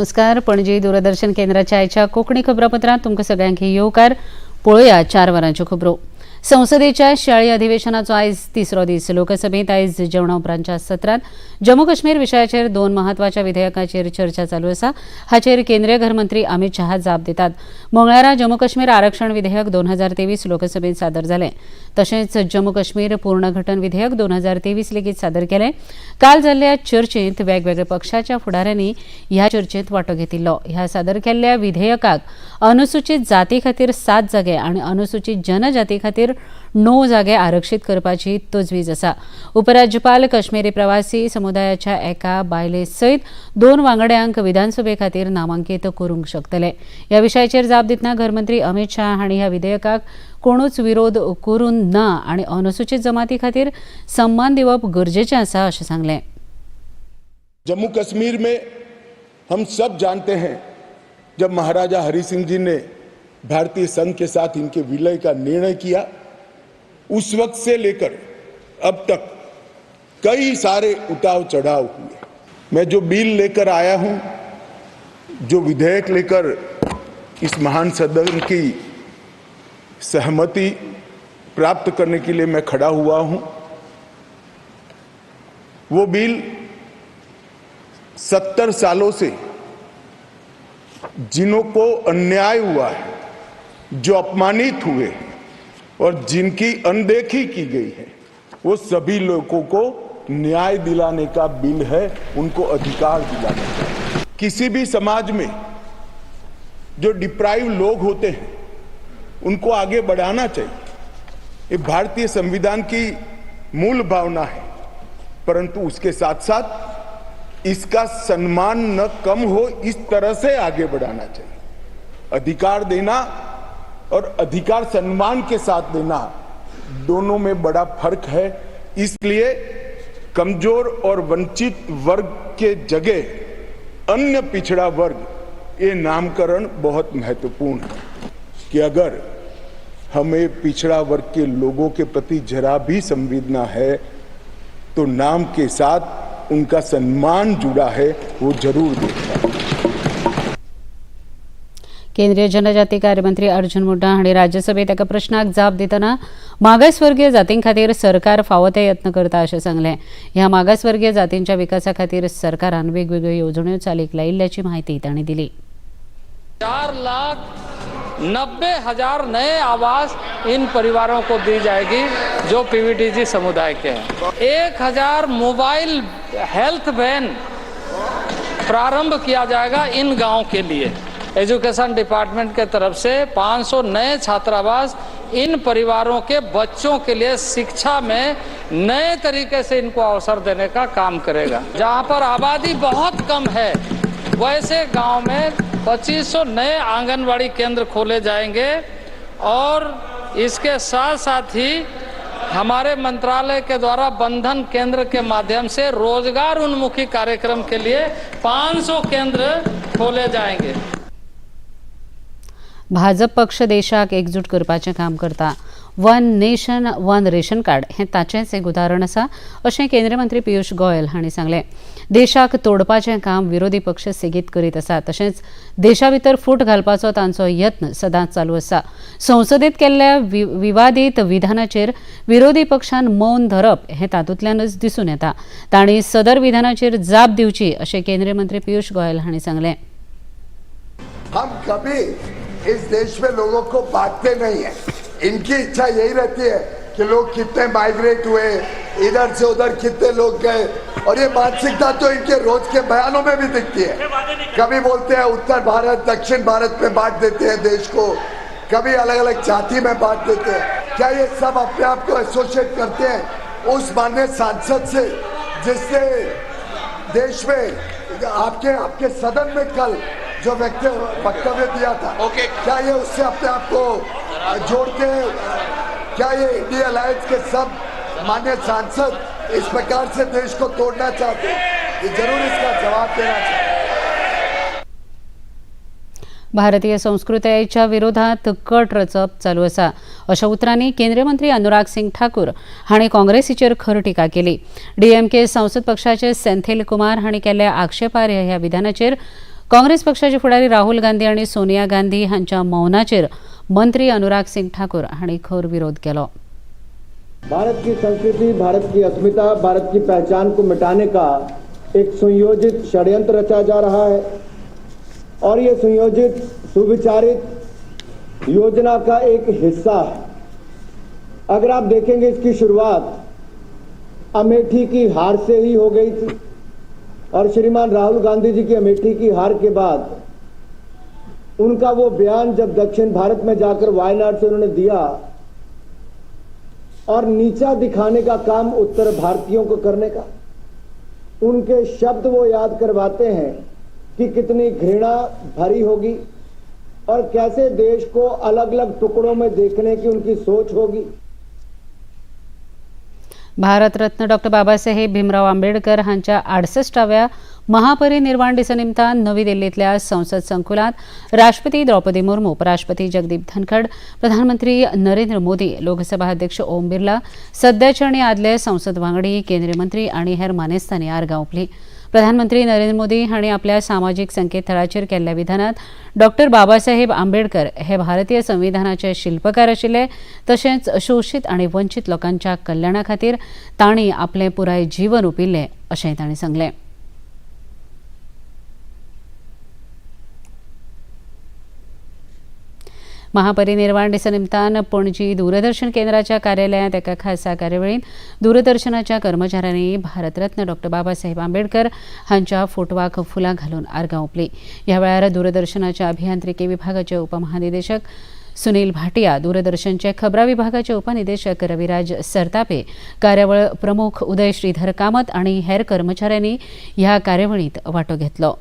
नमस्कार. पणजी दूरदर्शन केंद्राच्या आयच्या कोंकणी खबरापत्रांत तुमकां सगळ्यांक येवकार. पळोवया 4 वरांच्यो खबरो. संसदेच्या शियाळी अधिवेशनाचो आयज तिसरो दीस. लोकसभेत आयज जेवणा उपरांतच्या सत्रांत जम्मू काश्मीर विशयाचेर 2 म्हत्वाच्या विधेयकांचेर चर्चा चालू आसा. हाचेर केंद्रीय गृहमंत्री अमित शाह जाप दितात. मंगळारा जम्मू काश्मीर आरक्षण विधेयक 2023 लोकसभेत सादर जालें. तशेंच जम्मू काश्मीर पुनर्गठन विधेयक 2023 लेगीत सादर केलें. काल जाल्ल्या चर्चेंत वेगवेगळ्या पक्षाच्या फुडाऱ्यांनी ह्या चर्चेंत वांटो घेतिल्लो. ह्या सादर केल्ल्या विधेयकाक अनुसूचित जाती खातीर 7 जागे आनी अनुसूचित जनजाती खातीर 9 जागे आरक्षीत करपाची तजवीज आसा. उपराज्यपाल काश्मीरी प्रवासी समुदायाच्या एका बायले सयत 2 वांगड्यांक विधानसभे खातीर नामांकीत करूंक शकतले. ह्या विशयाचेर जाप दितना गृहमंत्री अमित शाह हांणी ह्या विधेयकाक कोणूच विरोध करून ना आनी अनुसूचित जमाती खातीर सन्मान दिवप गरजेचें आसा अशें सांगलें. जम्मू कश्मीर में हम सब जानते हैं, जब महाराजा हरि सिंह जी ने भारतीय संघ के साथ इनके विलय का निर्णय किया, उस वक्त से लेकर अब तक कई सारे उतार चढ़ाव हुए. मैं जो बिल लेकर आया हूं, जो विधेयक लेकर इस महान सदन की सहमति प्राप्त करने के लिए मैं खड़ा हुआ हूं, वो बिल 70 सालों से जिन्हों को अन्याय हुआ है, जो अपमानित हुए और जिनकी अनदेखी की गई है, वो सभी लोगों को न्याय दिलाने का बिल है, उनको अधिकार दिलाने का. किसी भी समाज में जो डिप्राइव लोग होते हैं उनको आगे बढ़ाना चाहिए. ये भारतीय संविधान की मूल भावना है, परंतु उसके साथ साथ इसका सम्मान न कम हो, इस तरह से आगे बढ़ाना चाहिए. अधिकार देना और अधिकार सम्मान के साथ देना, दोनों में बड़ा फर्क है. इसलिए कमजोर और वंचित वर्ग के जगह अन्य पिछड़ा वर्ग, ये नामकरण बहुत महत्वपूर्ण है कि अगर हमें पिछड़ा वर्ग के लोगों के प्रति जरा भी संवेदना है तो नाम के साथ उनका सम्मान जुड़ा है, वो जरूर देखना. केंद्रीय जनजाती कार्यमंत्री अर्जुन मुंडा हांणी राज्यसभेत एका प्रश्नाक जाप दितना मागासवर्गीय जातीं खातीर सरकार फावो ते यत्न करता अशें सांगलें. ह्या मागासवर्गीय जातींच्या विकासा खातीर सरकारान वेगवेगळ्यो येवजण्यो चालीक लायिल्ल्याची म्हायती तांणी दिली. 4,90,000 नए आवास इन परिवारों को दी जाएगी जो पीवीटीजी समुदाय के हैं. 1,000 मोबाइल हेल्थ वैन प्रारंभ किया जाएगा इन गांव के लिए. एजुकेशन डिपार्टमेंट के तरफ से 500 नए छात्रावास इन परिवारों के बच्चों के लिए शिक्षा में नए तरीके से इनको अवसर देने का काम करेगा. जहां पर आबादी बहुत कम है, वैसे गांव में 2500 नए आंगनवाड़ी केंद्र खोले जाएंगे और इसके साथ साथ ही हमारे मंत्रालय के द्वारा बंधन केंद्र के माध्यम से रोजगार उन्मुखी कार्यक्रम के लिए 500 केंद्र खोले जाएंगे. भाजप पक्ष देशाक एकजूट करपाचें काम करता. One nation one ration card हें ताचेंच एक उदाहरण आसा अशें केंद्रीय मंत्री पियुष गोयल हांणी सांगलें. देशाक तोडपाचें काम विरोधी पक्ष सेगीत करीत आसा. तशेंच देशा भितर फूट घालपाचो तांचो यत्न सदांच चालू आसा. संसदेत केल्ल्या विवादीत विधानाचेर विरोधी पक्षान मौन धरप हें तातूंतल्यानच दिसून येता. तांणी सदर विधानाचेर जाप दिवची अशें केंद्रीय मंत्री पियुष गोयल हांणी सांगलें. हम कभी इस देश में लोगों को बांटते नहीं है. इनकी इच्छा यही रहती है कि लोग कितने माइग्रेट हुए, इधर से उधर कितने लोग गए, और ये मानसिकता तो इनके रोज के बयानों में भी दिखती है. कभी बोलते हैं उत्तर भारत दक्षिण भारत में बांट देते हैं देश को, कभी अलग अलग जाति में बांट देते हैं. क्या ये सब अपने आप को एसोसिएट करते हैं उस माननीय सांसद से जिसने देश में आपके सदन में कल जो वक्तव्य दिया था, क्या ये उससे अपने आप को जोड़ते हैं? क्या ये इंडिया अलायंस के सब मान्य सांसद इस प्रकार से देश को तोड़ना चाहते हैं? ये जरूर इसका जवाब देना चाहिए. भारतीय संस्कृतायेच्या विरोधात कट रचप चालू आसा अशा उतरांनी केंद्रीय मंत्री अनुराग सिंग ठाकूर हांणी काँग्रेसीचेर खर टिका केली. डीएमके संसद पक्षाचे सेंथील कुमार हांणी केल्ल्या आक्षेपार्ह ह्या विधानाचेर काँग्रेस पक्षाचे फुडारी राहुल गांधी आणि सोनिया गांधी हांच्या मौनाचेर मंत्री अनुराग सिंग ठाकूर हांणी खर विरोध केलो. भारत की संस्कृति, भारत की अस्मिता, भारत की पहचान को मिटाने का एक सुनियोजित षड्यंत्र रचा जा रहा है और ये सुनियोजित सुविचारित योजना का एक हिस्सा है. अगर आप देखेंगे इसकी शुरुआत अमेठी की हार से ही हो गई थी और श्रीमान राहुल गांधी जी की अमेठी की हार के बाद उनका वो बयान जब दक्षिण भारत में जाकर वायनाड से उन्होंने दिया और नीचा दिखाने का काम उत्तर भारतीयों को करने का, उनके शब्द वो याद करवाते हैं कि कितनी घृणा भरी होगी और कैसे देश को अलग अलग टुकड़ों में देखने की उनकी सोच होगी. भारतरत्न डॉ. बाबासाहेब भीमराव आंबेडकर हांच्या 68व्या महापरिनिर्वाण दिसा निमतान नवी दिल्लीतल्या संसद संकुलात राष्ट्रपती द्रौपदी मुर्मू, उपराष्ट्रपती जगदीप धनखड, प्रधानमंत्री नरेंद्र मोदी, लोकसभा अध्यक्ष ओम बिर्ला, सध्याचे आनी आदले संसद वांगडी, केंद्रीय मंत्री आनी हेर मानेस्तांनी आर्गां ओंपलीं. प्रधानमंत्री नरेंद्र मोदी हांणी आपल्या सामाजीक संकेतथळाचेर केल्ल्या विधानात डॉ. बाबासाहेब आंबेडकर हे भारतीय संविधानाचे शिल्पकार आशिल्ले, तशेंच शोषित आनी वंचीत लोकांच्या कल्याणा खातीर तांणी आपलें पुराय जीवन ओंपिल्लें अशेंय तांणी सांगलें. महापरिनिर्वाण दिसा निमतान पणजी दूरदर्शन केंद्राच्या कार्यालयांत एका खासा कार्यावळींत दूरदर्शनाच्या कर्मचाऱ्यांनी भारतरत्न डॉ. बाबासाहेब आंबेडकर हांच्या फोटवाक फुलां घालून आर्गां ओंपलीं. ह्या वेळार दूरदर्शनाच्या अभियांत्रिकी विभागाचे उपमहानिदेशक सुनील भाटिया, दूरदर्शनचे खबरां विभागाचे उपनिदेशक रविराज सरतापे, कार्यावळ प्रमुख उदय श्रीधर कामत आनी हेर कर्मचाऱ्यांनी ह्या कार्यावळींत वांटो घेतलो.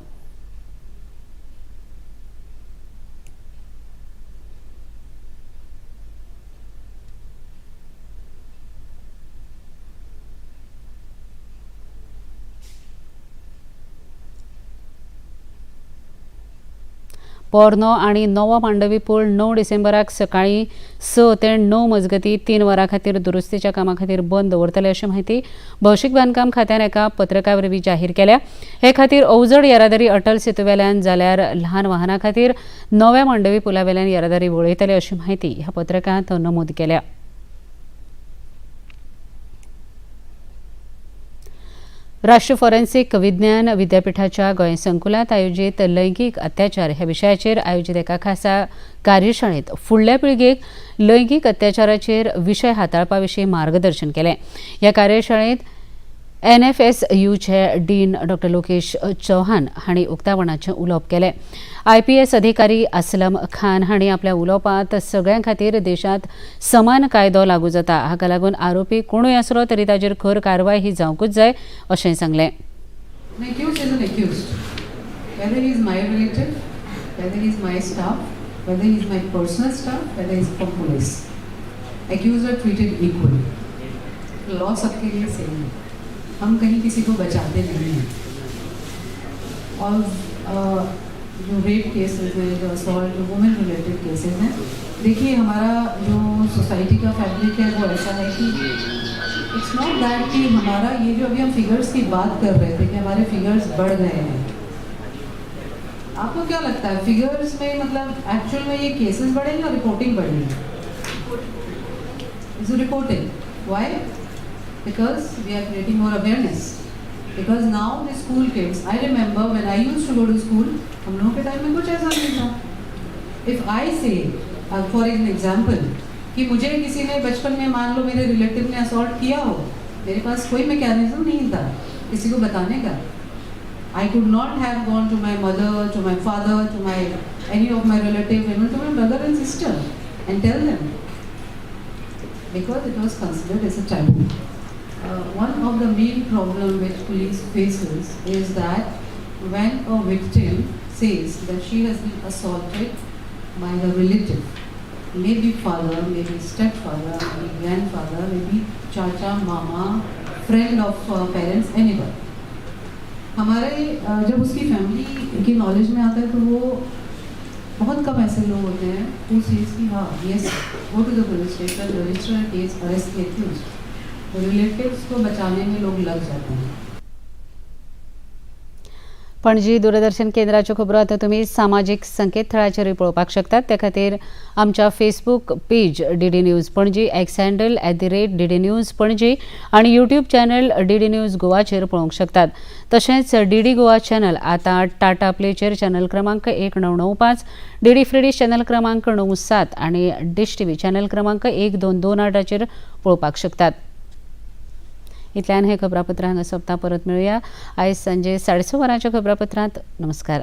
पोरनो आनी नवो मांडवी पूल 9 डिसेंबराक सकाळीं 6 ते 9 मजगतीं 3 वरां खातीर दुरुस्तीच्या कामा खातीर बंद दवरतले अशी माहिती भौशीक बांदकाम खात्यान एका पत्रकावरवीं जाहीर केल्या. हे खातीर अवजड येरादारी अटल सेतूवेल्यान जाल्यार ल्हान वाहनां खातीर नव्या मांडवी पुलावेल्यान येरादारी वळयतले अशी माहिती ह्या पत्रकांत नमूद केल्या. राष्ट्रीय फॉरेन्सिक विज्ञान विद्यापीठाच्या गोंय संकुलात आयोजीत लैंगीक अत्याचार ह्या विशयाचेर आयोजीत एका खासा कार्यशाळेत फुडल्या पिळगेक लैंगीक अत्याचाराचेर विशय हाताळपा विशीं मार्गदर्शन केलें. ह्या कार्यशाळेंत NFSUचे डीन डॉ. लोकेश चौहान हांणी उक्तावणाचें उलोवप केलें. IPS अधिकारी असलम खान हांणी आपल्या उलोवपांत सगळ्यां खातीर देशांत समान कायदो लागू जाता, हाका लागून आरोपी कोणूय आसलो तरी ताचेर खर कारवाय ही जावंकूच जाय अशेंय सांगलें. हम कहीं किसी को बचाते नहीं हैं और जो रेप केसेस हैं, जो असॉल्ट, जो वुमेन रिलेटेड केसेस हैं, देखिए हमारा जो सोसाइटी का फैब्रिक है वो ऐसा है कि इट्स नॉट दैट कि हमारा ये जो अभी हम फिगर्स की बात कर रहे थे कि हमारे फिगर्स बढ़ गए हैं. आपको क्या लगता है फिगर्स में मतलब एक्चुअल में ये केसेस बढ़े या रिपोर्टिंग बढ़ी है? Is reporting. व्हाई? Because we are creating more awareness. Because now the school kids, I remember when I used to go to school, हम लोगों के टाइम में कुछ ऐसा नहीं था. If I say, for an example, कि मुझे किसी ने बचपन में मान लो मेरे रिलेटिव ने असॉल्ट किया हो, मेरे पास कोई मैकेनिज्म नहीं था किसी को बताने का. I could not have gone to my mother, to my father, to my any of my relatives, even to my brother and sister, and tell them, because it was considered as a taboo. One of the main problem which police faces is that when a victim says that she has been assaulted by her relative, maybe father, maybe stepfather, maybe grandfather, maybe chacha, mama, friend of parents, anyone. हमारे जब उसकी family की knowledge में आता है तो वो बहुत कम ऐसे लोग होते हैं who says कि हाँ yes go to the police station, register a case, arrest the accused. Relatives को बचाने में लोग लग जाते हैं. पणजी दूरदर्शन केंद्राच्यो खबरो आतां तुमी सामाजीक संकेतथळाचेरूय पळोवपाक शकतात. त्या खातीर आमच्या Facebook page DD news Panaji, x handle @DD news Panaji आनी यूट्यूब चॅनल DD न्यूज गोवाचेर पळोवंक शकतात. तशेंच DD गोवा चॅनल आतां टाटा प्लेचेर चॅनल क्रमांक 1995, DD फ्री डिश चॅनल क्रमांक 97 आनी डिश TV चॅनल क्रमांक 1228 पळोवपाक शकतात. इतल्यान हे खबरापत्र हांगा सोंपता. परत मेळुया आयज सांजे 6:30 वरांच्या खबरापत्रांत. नमस्कार.